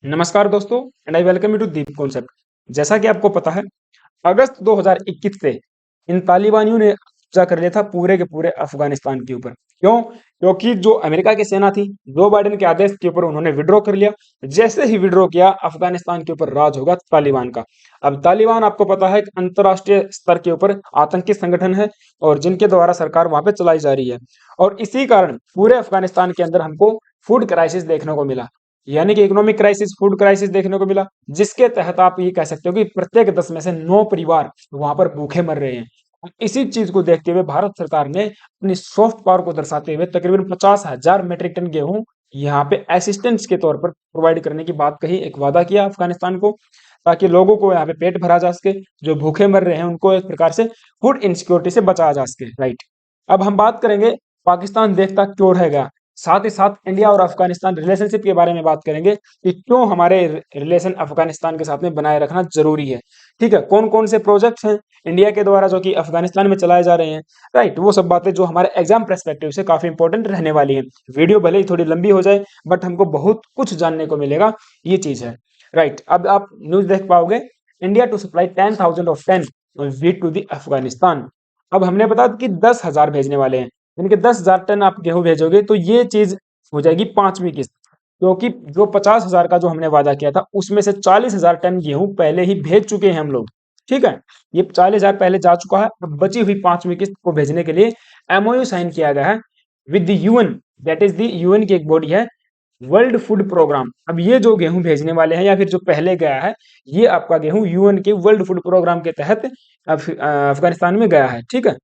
नमस्कार दोस्तों and I welcome you to Deep concept. जैसा कि आपको पता है, अगस्त 2021 से इन तालिबानियों ने कब्जा कर लिया था पूरे के पूरे अफगानिस्तान के ऊपर। क्यों? क्योंकि जो अमेरिका की सेना थी, जो बाइडेन के आदेश के ऊपर उन्होंने विड्रॉ कर लिया। जैसे ही विड्रॉ किया, अफगानिस्तान के ऊपर राज होगा तालिबान का। अब तालिबान आपको पता है, एक अंतर्राष्ट्रीय स्तर के ऊपर आतंकी संगठन है और जिनके द्वारा सरकार वहां पे चलाई जा रही है। और इसी कारण पूरे अफगानिस्तान के अंदर हमको फूड क्राइसिस देखने को मिला, यानी कि इकोनॉमिक क्राइसिस, फूड क्राइसिस देखने को मिला। जिसके तहत आप ये कह सकते हो कि प्रत्येक 10 में से 9 परिवार वहां पर भूखे मर रहे हैं। इसी चीज को देखते हुए भारत सरकार ने अपनी सॉफ्ट पावर को दर्शाते हुए तकरीबन 50,000 मेट्रिक टन गेहूं यहाँ पे असिस्टेंस के तौर पर प्रोवाइड करने की बात कही, एक वादा किया अफगानिस्तान को, ताकि लोगों को यहाँ पे पेट भरा जा सके, जो भूखे मर रहे हैं उनको एक प्रकार से फूड इनसिक्योरिटी से बचाया जा सके। राइट। अब हम बात करेंगे पाकिस्तान देखता क्यों रह गया, साथ ही साथ इंडिया और अफगानिस्तान रिलेशनशिप के बारे में बात करेंगे कि क्यों हमारे रिलेशन अफगानिस्तान के साथ में बनाए रखना जरूरी है। ठीक है, कौन कौन से प्रोजेक्ट्स हैं इंडिया के द्वारा जो कि अफगानिस्तान में चलाए जा रहे हैं। राइट, वो सब बातें जो हमारे एग्जाम पर्सपेक्टिव से काफी इंपॉर्टेंट रहने वाली हैं। वीडियो भले ही थोड़ी लंबी हो जाए, बट हमको बहुत कुछ जानने को मिलेगा, ये चीज है। राइट, अब आप न्यूज देख पाओगे, India to supply 10,000 of 10 wheat to the Afghanistan. अब हमने बताया कि 10,000 भेजने वाले हैं, यानी कि 10,000 टन आप गेहूं भेजोगे तो ये चीज हो जाएगी पांचवी किस्त। क्योंकि जो 50,000 का जो हमने वादा किया था, उसमें से 40,000 टन गेहूं पहले ही भेज चुके हैं हम लोग। ठीक है, ये 40,000 पहले जा चुका है। अब बची हुई पांचवी किस्त को भेजने के लिए एमओयू साइन किया गया है with the UN, that is the UN की एक बॉडी है, वर्ल्ड फूड प्रोग्राम। अब ये जो गेहूं भेजने वाले हैं या फिर जो पहले गया है, ये आपका गेहूं यूएन के वर्ल्ड फूड प्रोग्राम के तहत अफगानिस्तान में गया है। ठीक है,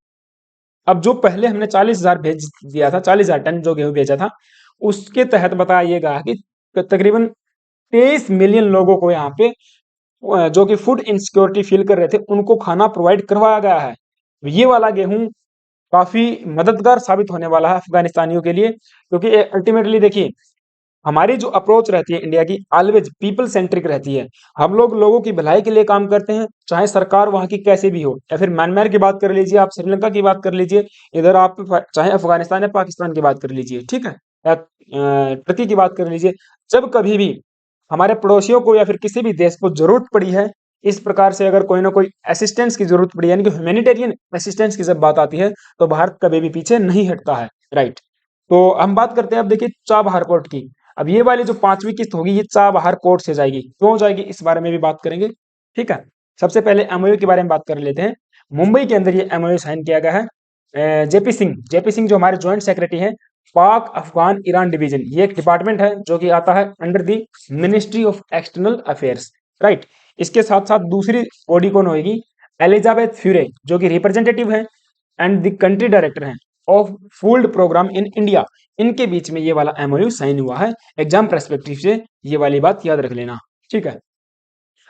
अब जो पहले हमने 40,000 भेज दिया था, 40,000 टन जो गेहूं भेजा था, उसके तहत बताइएगा कि तकरीबन 23 मिलियन लोगों को यहाँ पे जो कि फूड इनसिक्योरिटी फील कर रहे थे, उनको खाना प्रोवाइड करवाया गया है। ये वाला गेहूं काफी मददगार साबित होने वाला है अफगानिस्तानियों के लिए, क्योंकि अल्टीमेटली देखिए, हमारी जो अप्रोच रहती है इंडिया की, ऑलवेज पीपल सेंट्रिक रहती है। हम लोग लोगों की भलाई के लिए काम करते हैं, चाहे सरकार वहां की कैसे भी हो। या फिर म्यांमार की बात कर लीजिए, आप श्रीलंका की बात कर लीजिए, इधर आप चाहे अफगानिस्तान या पाकिस्तान की बात कर लीजिए। ठीक है, या टर्की की बात कर लीजिए। जब कभी भी हमारे पड़ोसियों को या फिर किसी भी देश को जरूरत पड़ी है, इस प्रकार से अगर कोई ना कोई असिस्टेंस की जरूरत पड़ी, यानी कि ह्यूमैनिटेरियन असिस्टेंस की जब बात आती है, तो भारत कभी भी पीछे नहीं हटता है। राइट, तो हम बात करते हैं अब देखिए चाबहार पोर्ट की। अब ये वाली जो पांचवी किस्त होगी, ये चाबहार पोर्ट से जाएगी। क्यों जाएगी, इस बारे में भी बात करेंगे। ठीक है, सबसे पहले एमओयू के बारे में बात कर लेते हैं। मुंबई के अंदर ये एमओयू साइन किया गया है। जेपी सिंह जो हमारे ज्वाइंट सेक्रेटरी हैं, पाक अफगान ईरान डिवीजन, ये एक डिपार्टमेंट है जो कि आता है under the ministry of external affairs. Right, इसके साथ साथ दूसरी बॉडी कौन होगी, एलिजाबेथ फ्यूरे, जो कि रिप्रेजेंटेटिव है एंड द कंट्री डायरेक्टर हैं of food programme in India. इनके बीच में ये वाला एमओयू साइन हुआ है। एग्जाम पर्सपेक्टिव से ये वाली बात याद रख लेना। ठीक है,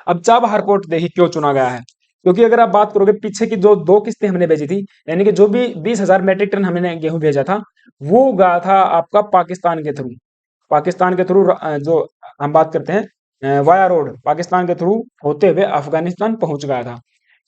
अब चाबहार पोर्ट देखिए क्यों चुना गया है, क्योंकि अगर आप बात करोगे पीछे की जो दो किस्तें हमने भेजी थी, यानी कि जो भी 20,000 मेट्रिक टन हमने गेहूं भेजा था, वो गया था आपका पाकिस्तान के थ्रू। पाकिस्तान के थ्रू जो हम बात करते हैं वाया रोड, पाकिस्तान के थ्रू होते हुए अफगानिस्तान पहुंच गया था।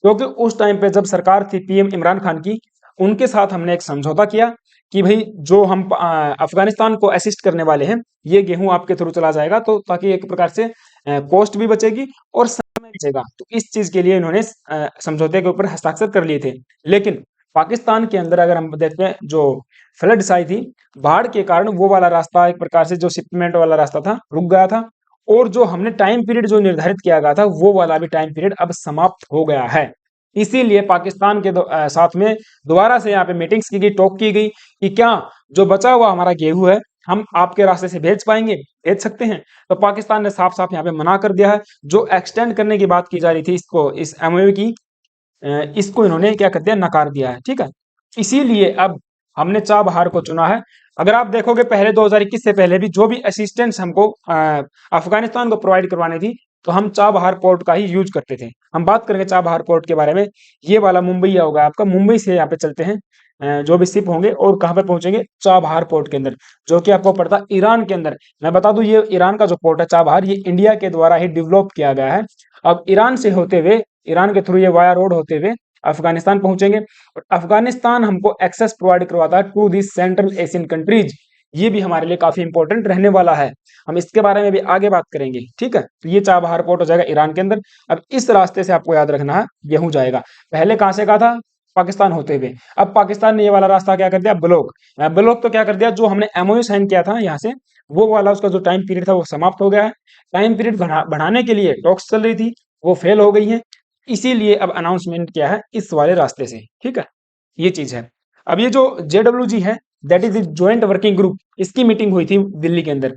क्योंकि उस टाइम पे जब सरकार थी पीएम इमरान खान की, उनके साथ हमने एक समझौता किया कि भाई जो हम अफगानिस्तान को असिस्ट करने वाले हैं, ये गेहूं आपके थ्रू चला जाएगा, तो ताकि एक प्रकार से कॉस्ट भी बचेगी और समय भी बचेगा। तो इस चीज के लिए इन्होंने समझौते के ऊपर हस्ताक्षर कर लिए थे। लेकिन पाकिस्तान के अंदर अगर हम देखते हैं, जो फ्लड्स आई थी, बाढ़ के कारण वो वाला रास्ता, एक प्रकार से जो शिपमेंट वाला रास्ता था, रुक गया था। और जो हमने टाइम पीरियड जो निर्धारित किया गया था, वो वाला भी टाइम पीरियड अब समाप्त हो गया है। इसीलिए पाकिस्तान के साथ में दोबारा से यहाँ पे मीटिंग्स की गई, टॉक की गई कि क्या जो बचा हुआ हमारा गेहूं है, हम आपके रास्ते से भेज पाएंगे, भेज सकते हैं। तो पाकिस्तान ने साफ साफ यहाँ पे मना कर दिया है। जो एक्सटेंड करने की बात की जा रही थी इसको, इस एमओयू की, इसको इन्होंने क्या कर दिया, नकार दिया है। ठीक है, इसीलिए अब हमने चाबहार को चुना है। अगर आप देखोगे पहले 2021 से पहले भी जो भी असिस्टेंस हमको अफगानिस्तान को प्रोवाइड करवानी थी, तो हम चाबहार पोर्ट का ही यूज करते थे। हम बात करेंगे चाबहार पोर्ट के बारे में। ये वाला मुंबई होगा आपका, मुंबई से यहाँ पे चलते हैं जो भी शिप होंगे, और कहाँ पे पहुंचेंगे, चाबहार पोर्ट के अंदर, जो कि आपको पड़ता है ईरान के अंदर। मैं बता दूं, ये ईरान का जो पोर्ट है चाबहार, ये इंडिया के द्वारा ही डेवलप किया गया है। अब ईरान से होते हुए, ईरान के थ्रू ये वाया रोड होते हुए अफगानिस्तान पहुंचेंगे। और अफगानिस्तान हमको एक्सेस प्रोवाइड करवाता है to the central Asian countries, ये भी हमारे लिए काफी इंपॉर्टेंट रहने वाला है। हम इसके बारे में भी आगे बात करेंगे, ठीक है। तो ये चाबहार पोर्ट हो जाएगा ईरान के अंदर। अब इस रास्ते से आपको याद रखना है, गेहूं जाएगा। पहले कहां से कहा था? पाकिस्तान होते हुए। अब पाकिस्तान ने ये वाला रास्ता क्या कर दिया? ब्लॉक। ब्लॉक तो क्या कर दिया, जो हमने एमओयू साइन किया था यहाँ से, वो वाला उसका जो टाइम पीरियड था वो समाप्त हो गया है। टाइम पीरियड बढ़ाने के लिए टॉक्स चल रही थी, वो फेल हो गई है। इसीलिए अब अनाउंसमेंट किया है इस वाले रास्ते से, ठीक है। ये चीज है। अब ये जो JWG है, that is the joint working group, इसकी मीटिंग हुई थी दिल्ली के अंदर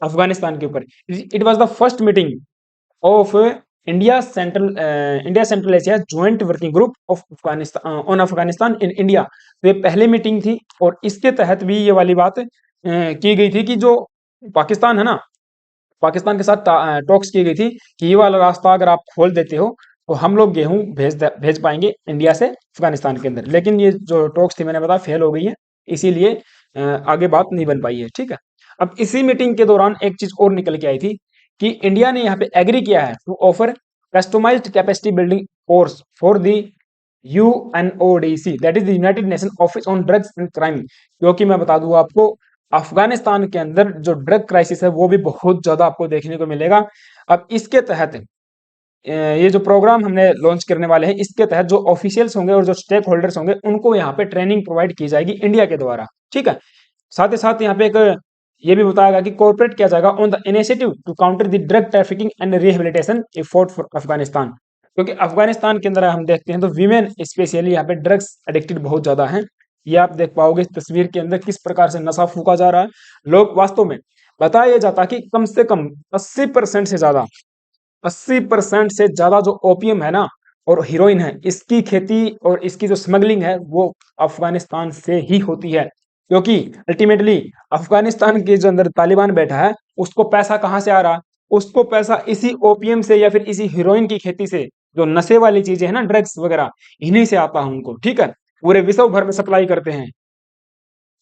अफगानिस्तान के ऊपर। It was the first meeting of India central Asia joint working group of Afghanistan on Afghanistan in India. तो ये पहले मीटिंग थी और इसके तहत भी ये वाली बात की गई थी कि जो पाकिस्तान है ना, पाकिस्तान के साथ टॉक्स की गई थी कि ये वाला रास्ता अगर आप खोल देते हो तो हम लोग गेहूं भेज पाएंगे इंडिया से अफगानिस्तान के अंदर। लेकिन ये जो टॉक्स थी मैंने बताया फेल हो गई है, इसीलिए आगे बात नहीं बन पाई है, ठीक है। अब इसी मीटिंग के दौरान एक चीज और निकल के आई थी कि इंडिया ने यहाँ पे एग्री किया है to offer customised capacity building course for the UNODC, that is the United Nation office on drugs and crime. क्योंकि मैं बता दूं आपको, अफगानिस्तान के अंदर जो ड्रग क्राइसिस है वो भी बहुत ज्यादा आपको देखने को मिलेगा। अब इसके तहत ये जो प्रोग्राम हमने लॉन्च करने वाले हैं, इसके तहत जो ऑफिशियल्स होंगे और जो स्टेक होल्डर्स होंगे उनको यहाँ पे ट्रेनिंग प्रोवाइड की जाएगी इंडिया के द्वारा, ठीक है। साथ ही साथ यहाँ पे एक ये भी बताया कि कोऑपरेट किया जाएगा on the initiative to counter the drug trafficking and rehabilitation effort for Afghanistan. क्योंकि अफगानिस्तान के अंदर हम देखते हैं तो वीमेन स्पेशली यहाँ पे ड्रग्स एडिक्टेड बहुत ज्यादा हैं। ये आप देख पाओगे इस तस्वीर के अंदर किस प्रकार से नशा फूका जा रहा है। लोग वास्तव में बताया जाता है कि कम से कम 80% से ज्यादा 80% से ज्यादा जो ओपियम है ना और हीरोइन है, इसकी खेती और इसकी जो स्मगलिंग है वो अफगानिस्तान से ही होती है। क्योंकि अल्टीमेटली अफगानिस्तान के जो अंदर तालिबान बैठा है उसको पैसा कहाँ से आ रहा है? उसको पैसा इसी ओपियम से या फिर इसी हीरोइन की खेती से, जो नशे वाली चीजें है ना, ड्रग्स वगैरह, इन्हीं से आता है उनको, ठीक है। पूरे विश्व भर में सप्लाई करते हैं,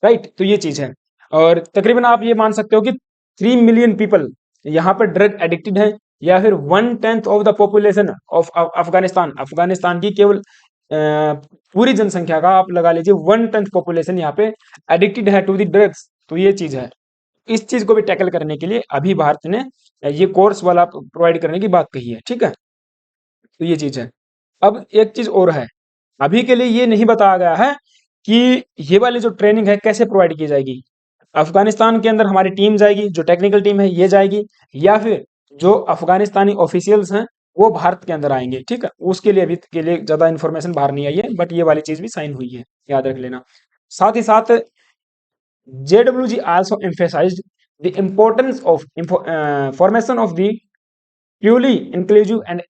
राइट। तो ये चीज है। और तकरीबन आप ये मान सकते हो कि 3 मिलियन पीपल यहाँ पर ड्रग एडिक्टेड हैं, या फिर 1/10 of the population of Afghanistan. Afghanistan की केवल पूरी जनसंख्या का आप लगा लीजिए 1/10 पॉपुलेशन यहाँ पे एडिक्टेड है टू द ड्रग्स। तो ये चीज है। इस चीज को भी टैकल करने के लिए अभी भारत ने ये कोर्स वाला प्रोवाइड करने की बात कही है, ठीक है। तो ये चीज है। अब एक चीज और है, अभी के लिए ये नहीं बताया गया है कि ये वाली जो ट्रेनिंग है कैसे प्रोवाइड की जाएगी। अफगानिस्तान के अंदर हमारी टीम जाएगी, जो टेक्निकल टीम है ये जाएगी, या फिर जो अफगानिस्तानी ऑफिशियल्स हैं वो भारत के अंदर आएंगे, ठीक है। उसके लिए अभी के लिए ज्यादा इन्फॉर्मेशन बाहर नहीं आई है, बट ये वाली चीज भी साइन हुई है, याद रख लेना। साथ ही साथ JWG also emphasized the importance of formation of the purely inclusive and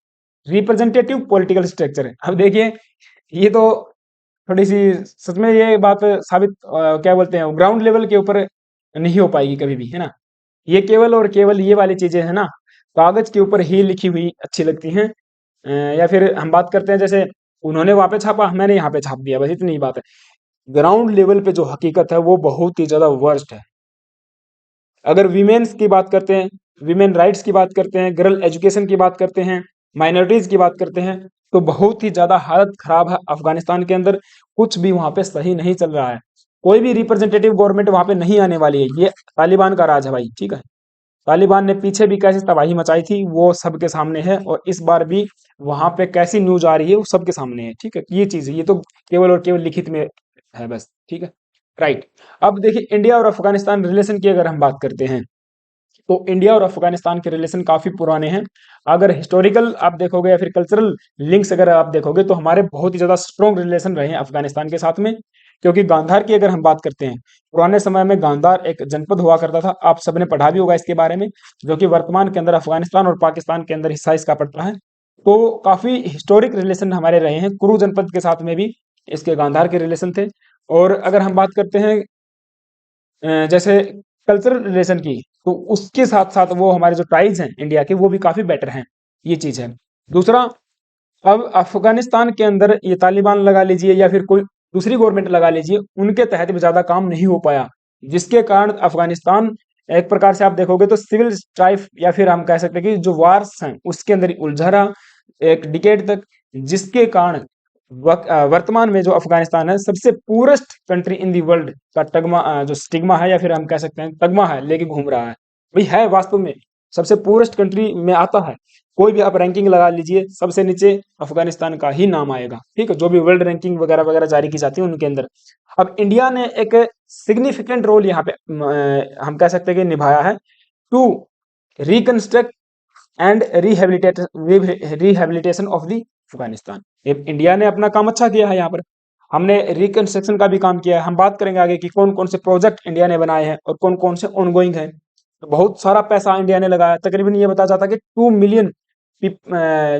representative political structure। अब देखिए ये तो थोड़ी सी सच में ये बात साबित क्या बोलते हैं, ग्राउंड लेवल के ऊपर नहीं हो पाएगी कभी भी, है ना। ये केवल और केवल ये वाली चीजें है ना, कागज के ऊपर ही लिखी हुई अच्छी लगती हैं। या फिर हम बात करते हैं जैसे उन्होंने वहां पे छापा, मैंने यहाँ पे छाप दिया, बस इतनी ही बात है। ग्राउंड लेवल पे जो हकीकत है वो बहुत ही ज्यादा वर्स्ट है। अगर वीमेन्स की बात करते हैं, वीमेन राइट्स की बात करते हैं, गर्ल एजुकेशन की बात करते हैं, माइनॉरिटीज की बात करते हैं, तो बहुत ही ज्यादा हालत खराब है अफगानिस्तान के अंदर। कुछ भी वहां पे सही नहीं चल रहा है। कोई भी रिप्रेजेंटेटिव गवर्नमेंट वहां पे नहीं आने वाली है। ये तालिबान का राज है भाई, ठीक है। तालिबान ने पीछे भी कैसी तबाही मचाई थी वो सबके सामने है, और इस बार भी वहां पे कैसी न्यूज आ रही है वो सबके सामने है, ठीक है। ये चीज है, ये तो केवल और केवल लिखित में है बस, ठीक है, राइट। अब देखिए इंडिया और अफगानिस्तान रिलेशन की अगर हम बात करते हैं तो इंडिया और अफगानिस्तान के रिलेशन काफी पुराने हैं। अगर हिस्टोरिकल आप देखोगे या फिर कल्चरल लिंक्स अगर आप देखोगे तो हमारे बहुत ही ज्यादा स्ट्रॉन्ग रिलेशन रहे हैं अफगानिस्तान के साथ में। क्योंकि गांधार की अगर हम बात करते हैं, पुराने समय में गांधार एक जनपद हुआ करता था, आप सबने पढ़ा भी होगा इसके बारे में, जो कि वर्तमान के अंदर अफगानिस्तान और पाकिस्तान के अंदर हिस्सा इसका पड़ता है। तो काफी हिस्टोरिक रिलेशन हमारे रहे हैं। कुरु जनपद के साथ में भी इसके गांधार के रिलेशन थे। और अगर हम बात करते हैं जैसे कल्चरल रिलेशन की, तो उसके साथ साथ वो हमारे जो टाइज हैं इंडिया के वो भी काफी बेटर हैं। ये चीज है। दूसरा, अब अफगानिस्तान के अंदर ये तालिबान लगा लीजिए या फिर कोई दूसरी गवर्नमेंट लगा लीजिए, उनके तहत भी ज्यादा काम नहीं हो पाया, जिसके कारण अफगानिस्तान एक प्रकार से आप देखोगे तो सिविल स्ट्राइफ या फिर हम कह सकते हैं कि जो वार्स हैं उसके अंदर ही उलझा रहा एक डिकेड तक, जिसके कारण वर्तमान में जो अफगानिस्तान है सबसे purest country in the world का टगमा जो स्टिग्मा है या फिर हम कह सकते हैं तगमा है लेके घूम रहा है। भाई है वास्तव में सबसे पूरेस्ट कंट्री में आता है। कोई भी आप रैंकिंग लगा लीजिए सबसे नीचे अफगानिस्तान का ही नाम आएगा। ठीक है, जो भी वर्ल्ड रैंकिंग वगैरह वगैरह जारी की जाती है उनके अंदर। अब इंडिया ने एक सिग्निफिकेंट रोल यहाँ पे हम कह सकते हैं कि निभाया है to reconstruct and rehabilitation of the Afghanistan. India ने अपना काम अच्छा किया है यहाँ पर। हमने रिकंस्ट्रक्शन का भी काम किया है। हम बात करेंगे आगे कि कौन कौन से प्रोजेक्ट इंडिया ने बनाए हैं और कौन कौन से ऑनगोइंग है। तो बहुत सारा पैसा इंडिया ने लगाया, तकरीबन ये बताया जाता है कि 2 मिलियन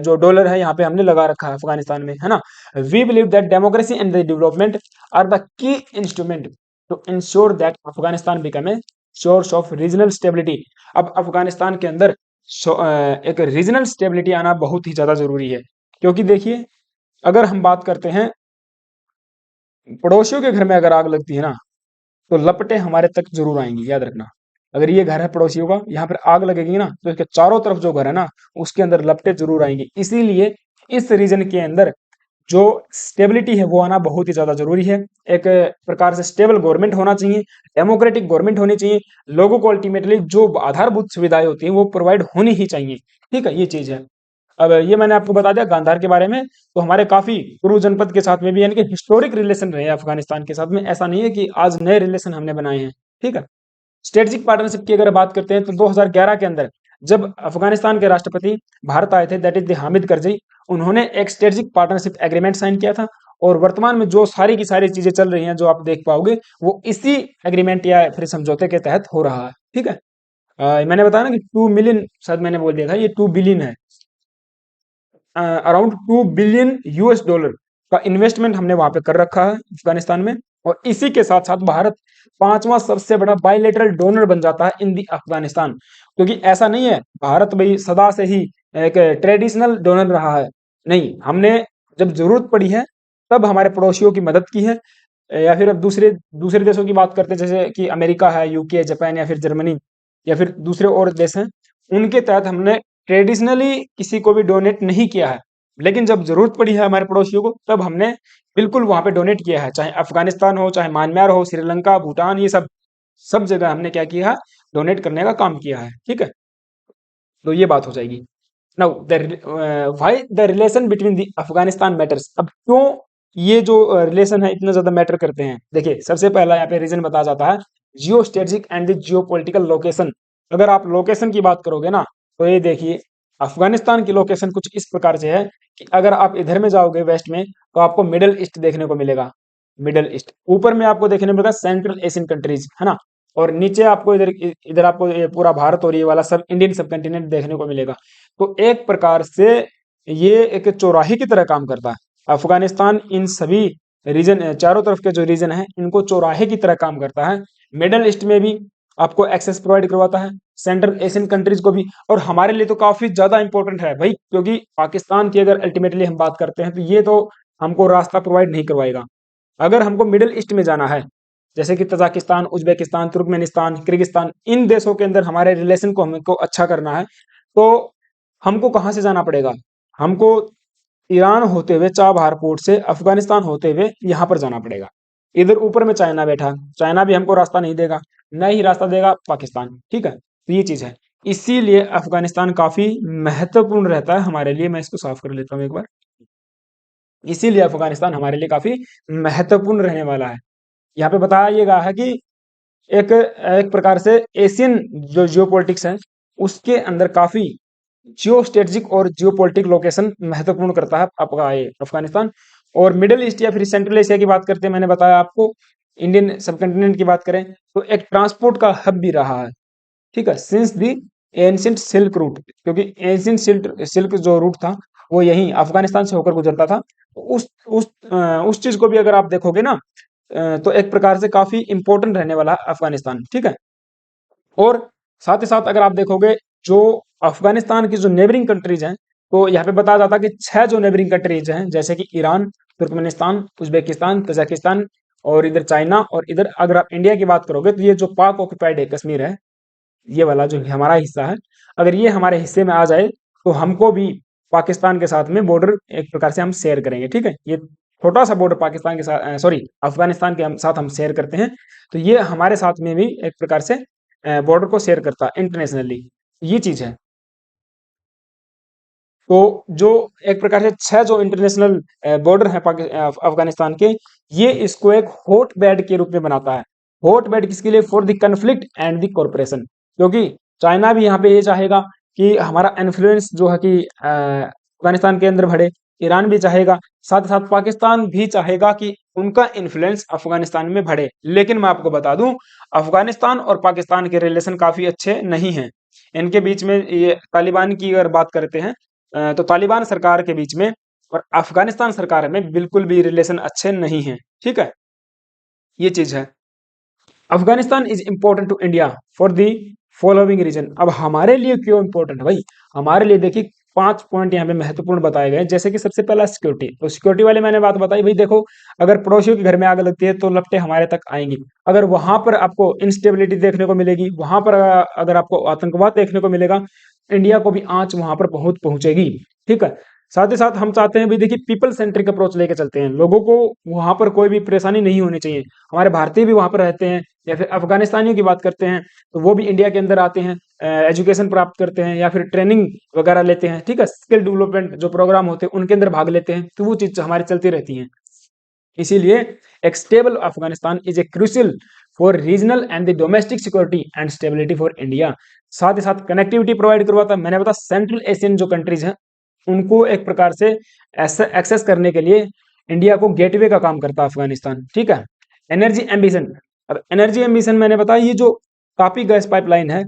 जो डॉलर है यहाँ पे हमने लगा रखा है अफगानिस्तान में, है ना। We believe that democracy and the development are the key instrument to ensure that Afghanistan become a source of regional stability. अब अफगानिस्तान के अंदर एक रीजनल स्टेबिलिटी आना बहुत ही ज्यादा जरूरी है, क्योंकि देखिए अगर हम बात करते हैं पड़ोसियों के घर में अगर आग लगती है ना तो लपटें हमारे तक जरूर आएंगी, याद रखना। अगर ये घर है पड़ोसियों का, यहाँ पर आग लगेगी ना तो इसके चारों तरफ जो घर है ना उसके अंदर लपटें जरूर आएंगी। इसीलिए इस रीजन के अंदर जो स्टेबिलिटी है वो आना बहुत ही ज्यादा जरूरी है। एक प्रकार से स्टेबल गवर्नमेंट होना चाहिए, डेमोक्रेटिक गवर्नमेंट होनी चाहिए। लोगों को अल्टीमेटली जो आधारभूत सुविधाएं होती हैं वो प्रोवाइड होनी ही चाहिए। ठीक है, ये चीज है। अब ये मैंने आपको बता दिया गांधार के बारे में। तो हमारे काफी कुरू जनपद के साथ में भी यानी कि हिस्टोरिक रिलेशन रहे हैं अफगानिस्तान के साथ में। ऐसा नहीं है कि आज नए रिलेशन हमने बनाए हैं। ठीक है, स्ट्रेटेजिक पार्टनरशिप की अगर बात करते हैं तो 2011 के अंदर जब अफगानिस्तान के राष्ट्रपति भारत आए थे, that is the Hamid Karzai, उन्होंने एक स्ट्रेटेजिक पार्टनरशिप एग्रीमेंट साइन किया था। और वर्तमान में जो सारी की सारी चीजें चल रही हैं जो आप देख पाओगे वो इसी एग्रीमेंट या फिर समझौते के तहत हो रहा है। ठीक है, मैंने बताया ना कि 2 मिलियन, शायद मैंने बोल दिया था, ये 2 बिलियन है। अराउंड 2 बिलियन यूएस डॉलर का इन्वेस्टमेंट हमने वहां पे कर रखा है अफगानिस्तान में। और इसी के साथ साथ भारत पांचवा सबसे बड़ा बायलेटरल डोनर बन जाता है इन दी अफगानिस्तान। क्योंकि ऐसा नहीं है भारत भाई सदा से ही एक ट्रेडिशनल डोनर रहा है, नहीं, हमने जब जरूरत पड़ी है तब हमारे पड़ोसियों की मदद की है। या फिर अब दूसरे दूसरे देशों की बात करते हैं जैसे कि अमेरिका है, यूके, जापान या फिर जर्मनी या फिर दूसरे और देश हैं, उनके तहत हमने ट्रेडिशनली किसी को भी डोनेट नहीं किया है। लेकिन जब जरूरत पड़ी है हमारे पड़ोसियों को तब हमने बिल्कुल वहां पे डोनेट किया है, चाहे अफगानिस्तान हो, चाहे म्यांमार हो, श्रीलंका, भूटान, ये सब सब जगह हमने क्या किया है, डोनेट करने का काम किया है। ठीक है, तो ये बात हो जाएगी। Now why the relation between the Afghanistan matters. अब क्यों ये जो रिलेशन है इतना ज्यादा मैटर करते हैं। देखिए सबसे पहला यहाँ पे रीजन बताया जाता है geo strategic and the geo political location. अगर आप लोकेशन की बात करोगे ना तो ये देखिए अफगानिस्तान की लोकेशन कुछ इस प्रकार से है कि अगर आप इधर में जाओगे वेस्ट में तो आपको मिडल ईस्ट देखने को मिलेगा। मिडल ईस्ट ऊपर में आपको देखने को मिलेगा सेंट्रल एशियन कंट्रीज, है ना। और नीचे आपको इधर इधर आपको ये पूरा भारत और ये वाला सब इंडियन सब कंटिनेंट देखने को मिलेगा। तो एक प्रकार से ये एक चौराहे की तरह काम करता है। अफगानिस्तान इन सभी रीजन चारों तरफ के जो रीजन है इनको चौराहे की तरह काम करता है। मिडल ईस्ट में भी आपको एक्सेस प्रोवाइड करवाता है, सेंट्रल एशियन कंट्रीज को भी। और हमारे लिए तो काफी ज्यादा इंपॉर्टेंट है भाई, क्योंकि पाकिस्तान की अगर अल्टीमेटली हम बात करते हैं तो ये तो हमको रास्ता प्रोवाइड नहीं करवाएगा। अगर हमको मिडिल ईस्ट में जाना है जैसे कि तजाकिस्तान, उज्बेकिस्तान, तुर्कमेनिस्तान, किर्गिस्तान, इन देशों के अंदर हमारे रिलेशन को हमको अच्छा करना है तो हमको कहाँ से जाना पड़ेगा, हमको ईरान होते हुए चाबहार पोर्ट से अफगानिस्तान होते हुए यहाँ पर जाना पड़ेगा। इधर ऊपर में चाइना बैठा, चाइना भी हमको रास्ता नहीं देगा, न ही रास्ता देगा पाकिस्तान। ठीक है, तो ये चीज है। इसीलिए अफगानिस्तान काफी महत्वपूर्ण रहता है हमारे लिए। मैं इसको साफ कर लेता हूँ एक बार। इसीलिए अफगानिस्तान हमारे लिए काफी महत्वपूर्ण रहने वाला है। यहाँ पे बताया ये गया है कि एक एक प्रकार से एशियन जो जियो पॉलिटिक्स है उसके अंदर काफी जियो स्ट्रेटेजिक और जियो पॉलिटिक लोकेशन महत्वपूर्ण करता है आपका ये अफगानिस्तान। और मिडिल ईस्ट या फिर सेंट्रल एशिया की बात करते हैं, मैंने बताया आपको इंडियन सबकंटिनेंट की बात करें तो एक ट्रांसपोर्ट का हब भी रहा है। ठीक है, since the ancient silk route, क्योंकि एंशियंट सिल्क जो रूट था वो यही अफगानिस्तान से होकर गुजरता था। तो उस चीज को भी अगर आप देखोगे ना तो एक प्रकार से काफी इंपॉर्टेंट रहने वाला है अफगानिस्तान। ठीक है, और साथ ही साथ अगर आप देखोगे जो अफगानिस्तान की जो नेबरिंग कंट्रीज हैं तो यहाँ पे बताया जाता है कि 6 जो नेबरिंग कंट्रीज हैं जैसे कि ईरान, तुर्कमेनिस्तान, उज्बेकिस्तान, तजाकिस्तान और इधर चाइना, और इधर अगर आप इंडिया की बात करोगे तो ये जो पाक ऑक्युपाइड है कश्मीर है, ये वाला जो हमारा हिस्सा है, अगर ये हमारे हिस्से में आ जाए तो हमको भी पाकिस्तान के साथ में बॉर्डर एक प्रकार से हम शेयर करेंगे, ठीक है। ये छोटा सा बॉर्डर पाकिस्तान के साथ, सॉरी, अफगानिस्तान के साथ हम शेयर करते हैं, तो ये हमारे साथ में भी एक प्रकार से बॉर्डर को शेयर करता है इंटरनेशनली, ये चीज है। तो जो एक प्रकार से छह जो इंटरनेशनल बॉर्डर है अफगानिस्तान के, ये इसको एक हॉट बेड के रूप में बनाता है। हॉट बेड किसके लिए? For the conflict and the corporation, क्योंकि चाइना भी यहाँ पे ये चाहेगा कि हमारा इन्फ्लुएंस जो है कि अफगानिस्तान के अंदर बढ़े, ईरान भी चाहेगा, साथ ही साथ पाकिस्तान भी चाहेगा कि उनका इन्फ्लुएंस अफगानिस्तान में बढ़े। लेकिन मैं आपको बता दूं, अफगानिस्तान और पाकिस्तान के रिलेशन काफी अच्छे नहीं हैं। इनके बीच में, ये तालिबान की अगर बात करते हैं, तो तालिबान सरकार के बीच में और अफगानिस्तान सरकार में बिल्कुल भी रिलेशन अच्छे नहीं हैं, ठीक है, ये चीज है। Afghanistan is important to India for the following reason. अब हमारे लिए क्यों इंपॉर्टेंट है भाई? हमारे लिए देखिए 5 पॉइंट यहाँ पे महत्वपूर्ण बताए गए हैं। जैसे कि सबसे पहला सिक्योरिटी, तो सिक्योरिटी वाले मैंने बात बताई भाई, देखो अगर पड़ोसियों के घर में आग लगती है तो लपटें हमारे तक आएंगी। अगर वहां पर आपको इंस्टेबिलिटी देखने को मिलेगी, वहां पर अगर आपको आतंकवाद देखने को मिलेगा, इंडिया को भी आंच वहां पर पहुंचेगी, ठीक है। साथ ही साथ हम चाहते हैं भी, देखिए पीपल सेंट्रिक अप्रोच लेके चलते हैं, लोगों को वहां पर कोई भी परेशानी नहीं होनी चाहिए। हमारे भारतीय भी वहां पर रहते हैं, या फिर अफगानिस्तानियों की बात करते हैं तो वो भी इंडिया के अंदर आते हैं, एजुकेशन प्राप्त करते हैं या फिर ट्रेनिंग वगैरह लेते हैं, ठीक है। स्किल डेवलपमेंट जो प्रोग्राम होते हैं उनके अंदर भाग लेते हैं, तो वो चीज हमारी चलती रहती है। इसीलिए एक stable Afghanistan is a crucial for regional and the domestic security and stability for India. साथ ही साथ कनेक्टिविटी प्रोवाइड करवाता है। मैंने बताया सेंट्रल एशियन जो कंट्रीज हैं उनको एक प्रकार से एक्सेस करने के लिए इंडिया को गेटवे का काम करता है अफगानिस्तान, ठीक है। एनर्जी एम्बिशन, अब एनर्जी एम्बिशन मैंने बताया, ये जो तापी गैस पाइपलाइन है,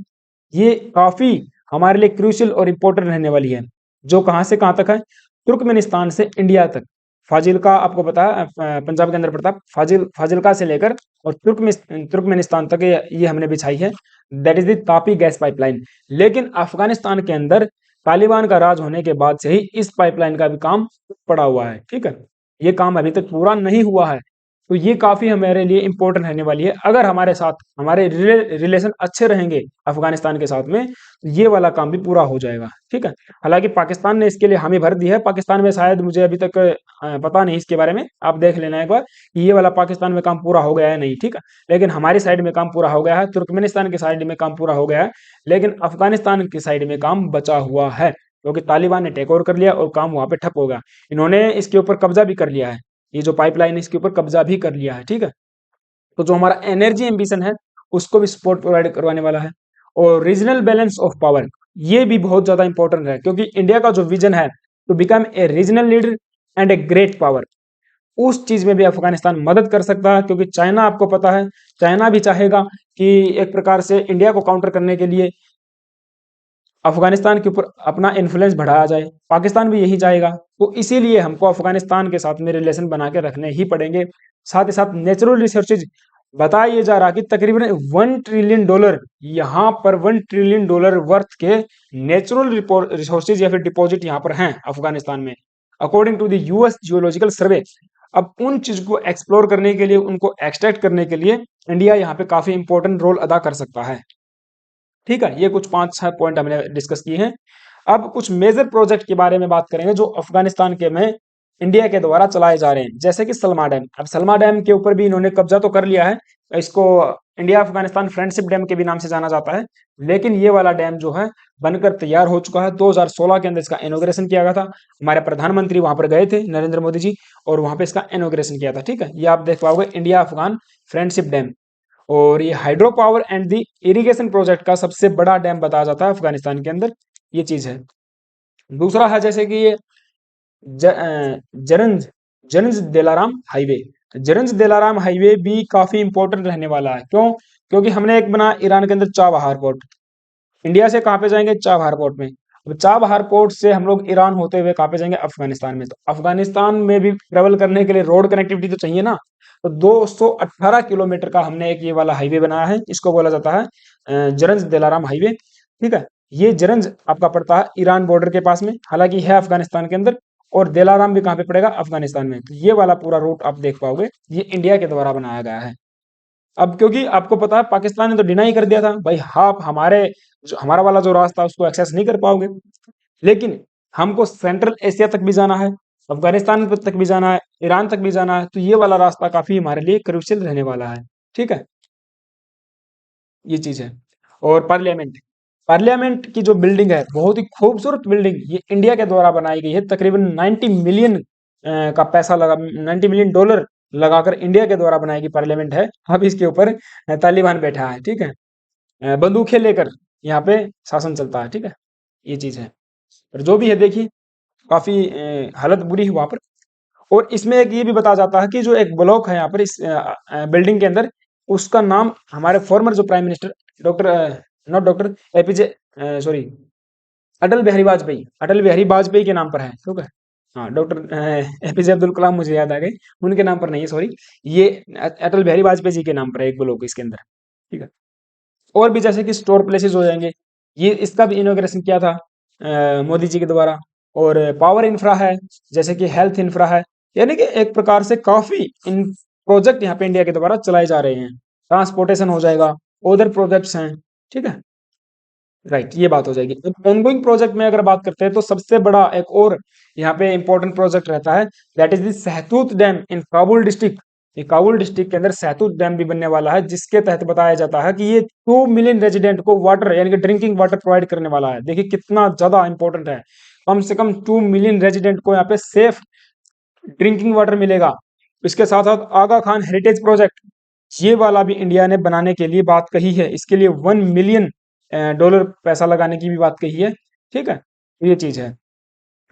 ये काफी हमारे लिए क्रूशियल और इंपॉर्टेंट रहने वाली है। जो कहां से कहां तक है? तुर्कमेनिस्तान से इंडिया तक। फाजिलका आपको पता है, पंजाब के अंदर पड़ता है। फाजिलका से लेकर और तुर्कमेनिस्तान तक ये हमने बिछाई है, that is the Tapi gas pipeline. लेकिन अफगानिस्तान के अंदर तालिबान का राज होने के बाद से ही इस पाइपलाइन का भी काम पड़ा हुआ है, ठीक है। ये काम अभी तक पूरा नहीं हुआ है, तो ये काफी हमारे लिए इंपॉर्टेंट रहने वाली है। अगर हमारे साथ हमारे रिलेशन अच्छे रहेंगे अफगानिस्तान के साथ में, तो ये वाला काम भी पूरा हो जाएगा, ठीक है। हालांकि पाकिस्तान ने इसके लिए हामी भर दी है। पाकिस्तान में शायद, मुझे अभी तक पता नहीं इसके बारे में, आप देख लेना एक बार कि ये वाला पाकिस्तान में काम पूरा हो गया है नहीं, ठीक है। लेकिन हमारी साइड में काम पूरा हो गया है, तुर्कमेनिस्तान की साइड में काम पूरा हो गया है, लेकिन अफगानिस्तान की साइड में काम बचा हुआ है, क्योंकि तालिबान ने टेक ओवर कर लिया और काम वहां पे ठप हो गया। इन्होंने इसके ऊपर कब्जा भी कर लिया है, ये जो पाइपलाइन इसके ऊपर कब्जा भी कर लिया है, ठीक है। तो जो हमारा एनर्जी एम्बिशन है उसको भी सपोर्ट प्रोवाइड करवाने वाला है। और रीजनल बैलेंस ऑफ पावर, ये भी बहुत ज्यादा इंपॉर्टेंट है, क्योंकि इंडिया का जो विजन है to become a regional leader and a great power, उस चीज में भी अफगानिस्तान मदद कर सकता है। क्योंकि चाइना, आपको पता है, चाइना भी चाहेगा कि एक प्रकार से इंडिया को काउंटर करने के लिए अफगानिस्तान के ऊपर अपना इन्फ्लुएंस बढ़ाया जाए। पाकिस्तान भी यही चाहेगा, तो इसीलिए हमको अफगानिस्तान के साथ में रिलेशन बना के रखने ही पड़ेंगे। साथ ही साथ नेचुरल रिसोर्सेज, बताया जा रहा कि तकरीबन $1 ट्रिलियन, यहाँ पर $1 ट्रिलियन वर्थ के नेचुरल रिसोर्सेज या फिर डिपॉजिट यहाँ पर हैं अफगानिस्तान में, according to the US geological survey. अब उन चीज को एक्सप्लोर करने के लिए, उनको एक्सट्रैक्ट करने के लिए इंडिया यहाँ पे काफी इंपॉर्टेंट रोल अदा कर सकता है, ठीक है। ये कुछ 5-6 पॉइंट हमने डिस्कस किए हैं। अब कुछ मेजर प्रोजेक्ट के बारे में बात करेंगे जो अफगानिस्तान के में इंडिया के द्वारा चलाए जा रहे हैं, जैसे कि सलमा डैम। अब सलमा डैम के ऊपर भी इन्होंने कब्जा तो कर लिया है, इसको इंडिया अफगानिस्तान फ्रेंडशिप डैम के भी नाम से जाना जाता है। लेकिन ये वाला डैम जो है बनकर तैयार हो चुका है। 2016 के अंदर इसका इनॉग्रेशन किया गया था। हमारे प्रधानमंत्री वहां पर गए थे, नरेंद्र मोदी जी, और वहां पे इसका इनॉग्रेशन किया था, ठीक है। ये आप देख पाओगे, इंडिया अफगान फ्रेंडशिप डैम। और ये hydro power and the irrigation project का सबसे बड़ा डैम बताया जाता है अफगानिस्तान के अंदर, ये चीज है। दूसरा है जैसे कि ये जरंज जरंज दिलाराम हाईवे। जरंज दिलाराम हाईवे भी काफी इंपॉर्टेंट रहने वाला है। क्यों? क्योंकि हमने एक बना ईरान के अंदर चाबहार पोर्ट, इंडिया से कहाँ पे जाएंगे? चाबहार पोर्ट में। अब चाबहार पोर्ट से हम लोग ईरान होते हुए कहाँ पे जाएंगे? अफगानिस्तान में। तो अफगानिस्तान में भी ट्रेवल करने के लिए रोड कनेक्टिविटी तो चाहिए ना। तो 218 किलोमीटर का हमने एक ये वाला हाईवे बनाया है, इसको बोला जाता है जरंज दिलाराम हाईवे, ठीक है। ये जरंज आपका पड़ता है ईरान बॉर्डर के पास में, हालांकि है अफगानिस्तान के अंदर। और दिलाराम भी कहाँ पे पड़ेगा? अफगानिस्तान में। तो ये वाला पूरा रूट आप देख पाओगे, ये इंडिया के द्वारा बनाया गया है। अब क्योंकि आपको पता है पाकिस्तान ने तो डिनाई कर दिया था भाई, आप हमारा वाला जो रास्ता उसको एक्सेस नहीं कर पाओगे। लेकिन हमको सेंट्रल एशिया तक भी जाना है, अफगानिस्तान तक भी जाना है, ईरान तक भी जाना है, तो ये वाला रास्ता काफी हमारे लिए क्रूशियल रहने वाला है। ठीक है, ये चीज है। और पार्लियामेंट, पार्लियामेंट की जो बिल्डिंग है बहुत ही खूबसूरत बिल्डिंग, ये इंडिया के द्वारा बनाई गई है। तकरीबन 90 मिलियन का पैसा लगा, 90 मिलियन डॉलर लगाकर इंडिया के द्वारा बनाई गई पार्लियामेंट है। अब इसके ऊपर तालिबान बैठा है। ठीक है, बंदूकें लेकर यहाँ पे शासन चलता है। ठीक है, ये चीज है। और जो भी है देखिए, काफी हालत बुरी है वहां पर। और इसमें एक ये भी बताया जाता है कि जो एक ब्लॉक है यहाँ पर इस बिल्डिंग के अंदर, उसका नाम हमारे फॉर्मर जो prime minister doctor, not doctor, APJ, sorry, Atal Bihari Vajpayee, Atal Bihari Vajpayee के नाम पर है। ठीक है, हाँ, डॉक्टर एपीजे अब्दुल कलाम मुझे याद आ गए, उनके नाम पर नहीं है, सॉरी। ये अटल बिहारी वाजपेयी जी के नाम पर है एक ब्लॉक इसके अंदर। ठीक है, और भी जैसे कि स्टोर प्लेसेस हो जाएंगे, ये इसका भी इनॉग्रेशन किया था मोदी जी के द्वारा। और पावर इंफ्रा है, जैसे कि हेल्थ इंफ्रा है, यानी कि एक प्रकार से काफी इन प्रोजेक्ट यहाँ पे इंडिया के द्वारा चलाए जा रहे हैं। ट्रांसपोर्टेशन हो जाएगा, अदर प्रोजेक्ट्स हैं। ठीक है, राइट, ये बात हो जाएगी। अब ऑनगोइंग प्रोजेक्ट में अगर बात करते हैं तो सबसे बड़ा एक और यहाँ पे इंपॉर्टेंट प्रोजेक्ट रहता है, दैट इज द सहतूत डैम इन काबुल डिस्ट्रिक्ट। ये काबुल डिस्ट्रिक्ट के अंदर सहतूत डैम भी बनने वाला है, जिसके तहत बताया जाता है कि ये 2 मिलियन रेजिडेंट को वाटर यानी कि ड्रिंकिंग वाटर प्रोवाइड करने वाला है। देखिए कितना ज्यादा इंपॉर्टेंट है, कम से कम 2 मिलियन रेजिडेंट को यहाँ पे सेफ ड्रिंकिंग वाटर मिलेगा। इसके साथ साथ आगा खान हेरिटेज प्रोजेक्ट, ये वाला भी इंडिया ने बनाने के लिए बात कही है। इसके लिए 1 मिलियन डॉलर पैसा लगाने की भी बात कही है। ठीक है, ये चीज है।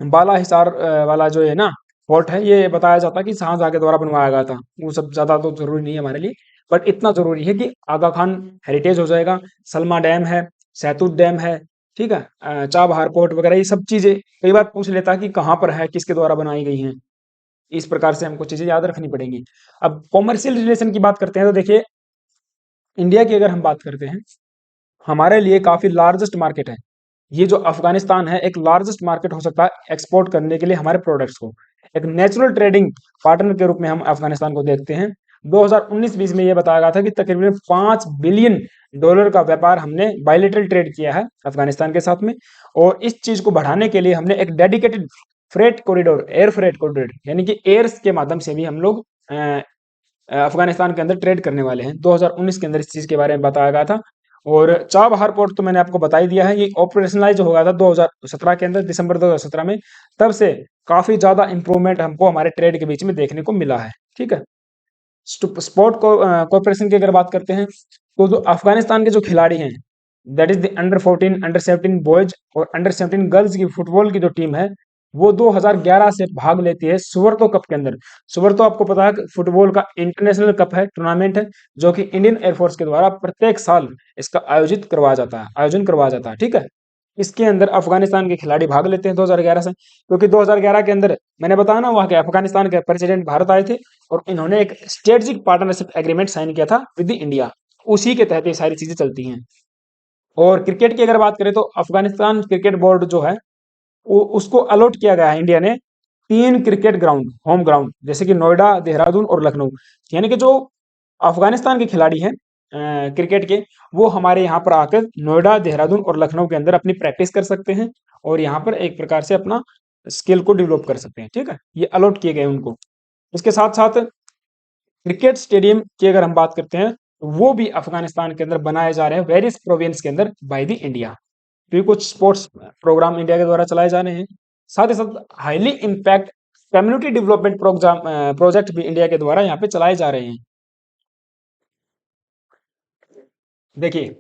बाला हिसार वाला जो है ना फोर्ट है, ये बताया जाता है कि शाहजहां के द्वारा बनवाया गया था। वो सब ज्यादा तो जरूरी नहीं है हमारे लिए, बट इतना जरूरी है कि आगा खान हेरिटेज हो जाएगा, सलमा डैम है, सहतूत डैम है। ठीक है, चाबहार पोर्ट वगैरह, ये सब चीजें कई बार पूछ लेता है कि कहाँ पर है, किसके द्वारा बनाई गई हैं। इस प्रकार से हमको चीजें याद रखनी पड़ेंगी। अब कॉमर्शियल रिलेशन की बात करते हैं तो देखिए, इंडिया की अगर हम बात करते हैं, हमारे लिए काफी लार्जेस्ट मार्केट है। ये जो अफगानिस्तान है, एक लार्जेस्ट मार्केट हो सकता है एक्सपोर्ट करने के लिए हमारे प्रोडक्ट्स को। एक नेचुरल ट्रेडिंग पार्टनर के रूप में हम अफगानिस्तान को देखते हैं। 2019-20 में ये बताया गया था कि तकरीबन 5 बिलियन डॉलर का व्यापार हमने बायलेटरल ट्रेड किया है अफगानिस्तान के साथ में। और इस चीज को बढ़ाने के लिए हमने एक dedicated freight corridor, air freight corridor, यानी कि एयर्स के माध्यम से भी हम लोग अफगानिस्तान के अंदर ट्रेड करने वाले हैं। 2019 के अंदर इस चीज के बारे में बताया गया था। और चाबहार पोर्ट तो मैंने आपको बता ही दिया है, ये ऑपरेशनलाइज हो गया था 2017 के अंदर, दिसंबर 2017 में। तब से काफी ज्यादा इंप्रूवमेंट हमको हमारे ट्रेड के बीच में देखने को मिला है। ठीक है, स्पोर्ट कॉर्पोरेशन की अगर बात करते हैं तो जो अफगानिस्तान के जो खिलाड़ी हैं, that is the under 14, under 17 boys और अंडर 17 गर्ल्स की फुटबॉल की जो टीम है, वो 2011 से भाग लेती है सुवर्तो कप के अंदर। सुवर्तो आपको पता है कि फुटबॉल का इंटरनेशनल कप है, टूर्नामेंट है, जो कि इंडियन एयरफोर्स के द्वारा प्रत्येक साल इसका आयोजन करवाया जाता है। ठीक है, इसके अंदर अफगानिस्तान के खिलाड़ी भाग लेते हैं 2011 से, क्योंकि 2011 के अंदर मैंने बताया ना, वहां के अफगानिस्तान के प्रेसिडेंट भारत आए थे और इन्होंने एक स्ट्रेटेजिक पार्टनरशिप एग्रीमेंट साइन किया था विद इंडिया। उसी के तहत ये सारी चीजें चलती हैं। और क्रिकेट की अगर बात करें तो अफगानिस्तान क्रिकेट बोर्ड जो है, वो उसको अलॉट किया गया है इंडिया ने 3 क्रिकेट ग्राउंड, होम ग्राउंड, जैसे कि नोएडा, देहरादून और लखनऊ। यानी कि जो अफगानिस्तान के खिलाड़ी हैं क्रिकेट के, वो हमारे यहाँ पर आकर नोएडा, देहरादून और लखनऊ के अंदर अपनी प्रैक्टिस कर सकते हैं और यहाँ पर एक प्रकार से अपना स्किल को डेवलप कर सकते हैं। ठीक है, ये अलॉट किए गए उनको। इसके साथ साथ क्रिकेट स्टेडियम की अगर हम बात करते हैं तो वो भी अफगानिस्तान के अंदर बनाए जा रहे हैं वेरियस प्रोविंस के अंदर बाय द इंडिया। तो ये कुछ स्पोर्ट्स प्रोग्राम इंडिया के द्वारा चलाए जा रहे हैं। साथ ही साथ highly impact community development program project भी इंडिया के द्वारा यहाँ पे चलाए जा रहे हैं। देखिए,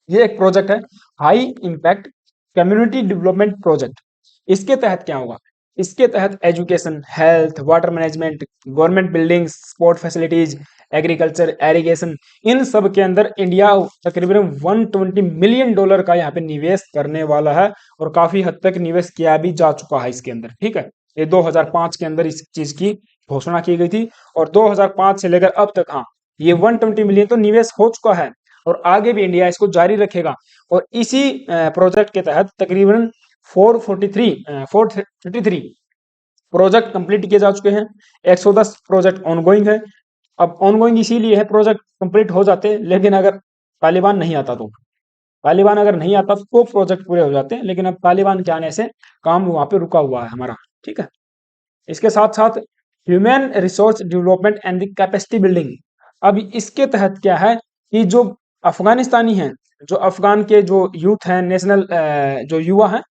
ये एक प्रोजेक्ट है, high impact community development project. इसके तहत क्या होगा, इसके तहत education, health, water management, government buildings, sport facilities, agriculture, irrigation, इन सब के अंदर इंडिया तकरीबन 120 मिलियन डॉलर का यहाँ पे निवेश करने वाला है। और काफी हद तक निवेश किया भी जा चुका है इसके अंदर। ठीक है, ये 2005 के अंदर इस चीज की घोषणा की गई थी और 2005 से लेकर अब तक, हाँ, ये 120 मिलियन तो निवेश हो चुका है और आगे भी इंडिया इसको जारी रखेगा। और इसी प्रोजेक्ट के तहत तकरीबन 433 प्रोजेक्ट कंप्लीट किए जा चुके हैं। 110 प्रोजेक्ट ऑनगोइंग है। अब ऑनगोइंग इसीलिए है, प्रोजेक्ट कंप्लीट हो जाते लेकिन अगर तालिबान नहीं आता तो तालिबान अगर नहीं आता तो प्रोजेक्ट पूरे हो जाते हैं, लेकिन अब तालिबान के आने से काम वहां पे रुका हुआ है हमारा। ठीक है, इसके साथ साथ human resource development and the capacity building. अब इसके तहत क्या है कि जो अफगानिस्तानी हैं, जो अफगान के जो यूथ हैं, नेशनल जो युवा हैं,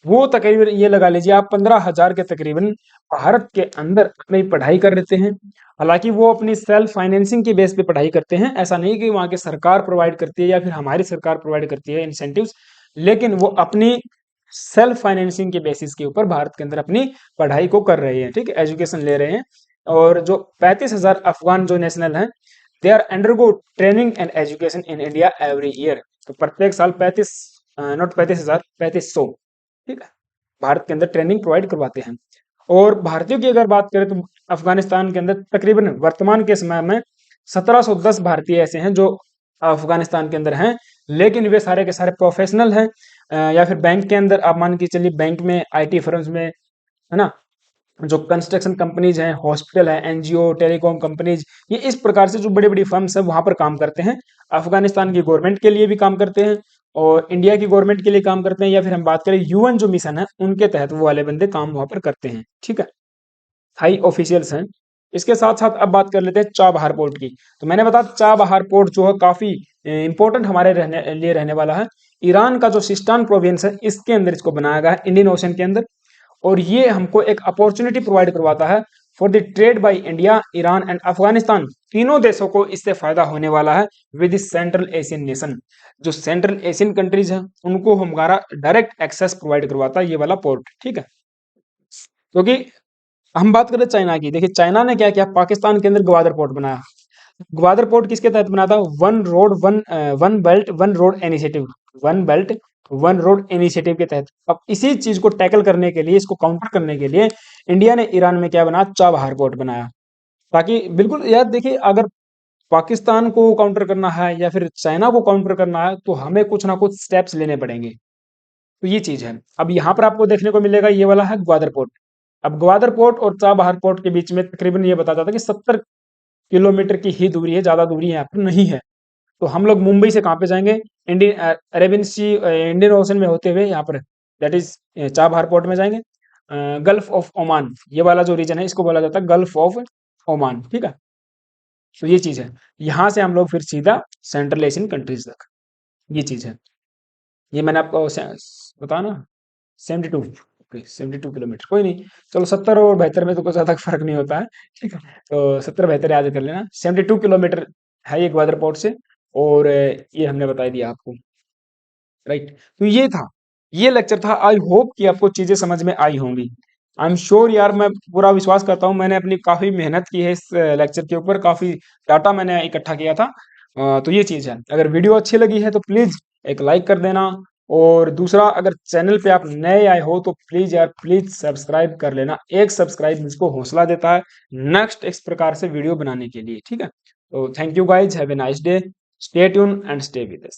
वो तकरीबन ये लगा लीजिए आप 15,000 के तकरीबन भारत के अंदर अपनी पढ़ाई कर लेते हैं। हालांकि वो अपनी सेल्फ फाइनेंसिंग के बेस पे पढ़ाई करते हैं, ऐसा नहीं कि वहाँ की सरकार प्रोवाइड करती है या फिर हमारी सरकार प्रोवाइड करती है इंसेंटिव्स, लेकिन वो अपनी सेल्फ फाइनेंसिंग के बेसिस के ऊपर भारत के अंदर अपनी पढ़ाई को कर रहे हैं। ठीक है, एजुकेशन ले रहे हैं। और जो 35,000 अफगान जो नेशनल हैं, they are undergo training and education in India every year. तो प्रत्येक साल 35, नॉट 35,000, 3500, ठीक है, भारत के अंदर ट्रेनिंग प्रोवाइड करवाते हैं। और भारतीयों की अगर बात करें तो अफगानिस्तान के अंदर तकरीबन वर्तमान के समय में 1710 भारतीय ऐसे हैं जो अफगानिस्तान के अंदर हैं, लेकिन वे सारे के सारे प्रोफेशनल हैं, या फिर बैंक के अंदर आप मान के चलिए, बैंक में, आईटी फर्म्स में, है ना, जो कंस्ट्रक्शन कंपनीज हैं, हॉस्पिटल है, एनजीओ, टेलीकॉम कंपनीज, ये इस प्रकार से जो बड़ी बड़ी फर्म्स हैं वहां पर काम करते हैं। अफगानिस्तान की गवर्नमेंट के लिए भी काम करते हैं और इंडिया की गवर्नमेंट के लिए काम करते हैं, या फिर हम बात करें यूएन जो मिशन है उनके तहत वो वाले बंदे काम वहां पर करते हैं। ठीक है, हाई ऑफिशियल्स हैं। इसके साथ साथ अब बात कर लेते हैं चाबहार पोर्ट की। तो मैंने बताया चाबहार पोर्ट जो है काफी इंपॉर्टेंट हमारे रहने वाला है। ईरान का जो सिस्तान प्रोविंस है इसके अंदर इसको बनाया गया है, इंडियन ओशन के अंदर। और ये हमको एक अपॉर्चुनिटी प्रोवाइड करवाता है for the trade by India, Iran and Afghanistan. तीनों देशों को इससे फायदा होने वाला है विद सेंट्रल एशियन नेशन। जो सेंट्रल एशियन कंट्रीज हैं उनको हमारा डायरेक्ट एक्सेस प्रोवाइड करवाता है ये वाला पोर्ट। ठीक है, क्योंकि हम बात करें चाइना की, देखिए चाइना ने क्या किया, पाकिस्तान के अंदर ग्वादर पोर्ट बनाया। ग्वादर पोर्ट किसके तहत बना था? One belt one road initiative, one belt one road initiative के तहत। अब इसी चीज को टैकल करने के लिए, इसको काउंटर करने के लिए इंडिया ने ईरान में क्या बनाया? चाबहार पोर्ट बनाया। ताकि बिल्कुल यार देखिए, अगर पाकिस्तान को काउंटर करना है या फिर चाइना को काउंटर करना है तो हमें कुछ ना कुछ स्टेप्स लेने पड़ेंगे। तो ये चीज है। अब यहाँ पर आपको देखने को मिलेगा ये वाला है ग्वादर पोर्ट। अब ग्वादर पोर्ट और चाबहार पोर्ट के बीच में तकरीबन ये बताता था कि 70 किलोमीटर की ही दूरी है, ज्यादा दूरी यहाँ पर नहीं है। तो हम लोग मुंबई से कहाँ पे जाएंगे? इंडियन अरेबियन सी, इंडियन ओशन में होते हुए यहाँ पर, दैट इज चाबहार पोर्ट में जाएंगे। गल्फ ऑफ ओमान, ये वाला जो रीजन है इसको बोला जाता है गल्फ ऑफ ओमान। ठीक है, तो ये चीज है। यहाँ से हम लोग फिर सीधा सेंट्रल एशियन कंट्रीज तक, ये चीज है। ये मैंने आपको बताया ना, 72, ओके 72 किलोमीटर, कोई नहीं, चलो 70 और 72 में तो कुछ ज्यादा फर्क नहीं होता है। ठीक है, तो 70 72 याद कर लेना। 72 किलोमीटर है ये ग्वादर पोर्ट से। और ये हमने बता दिया आपको, राइट। तो ये था, ये लेक्चर था। आई होप कि आपको चीजें समझ में आई होंगी। आई एम श्योर यार, मैं पूरा विश्वास करता हूँ, मैंने अपनी काफी मेहनत की है इस लेक्चर के ऊपर, काफी डाटा मैंने इकट्ठा किया था। तो ये चीज है। अगर वीडियो अच्छी लगी है तो प्लीज एक लाइक कर देना। और दूसरा, अगर चैनल पे आप नए आए हो तो प्लीज यार, प्लीज सब्सक्राइब कर लेना। एक सब्सक्राइब मुझको हौसला देता है नेक्स्ट इस प्रकार से वीडियो बनाने के लिए। ठीक है, तो thank you guys, have a nice day, stay tune and stay with us.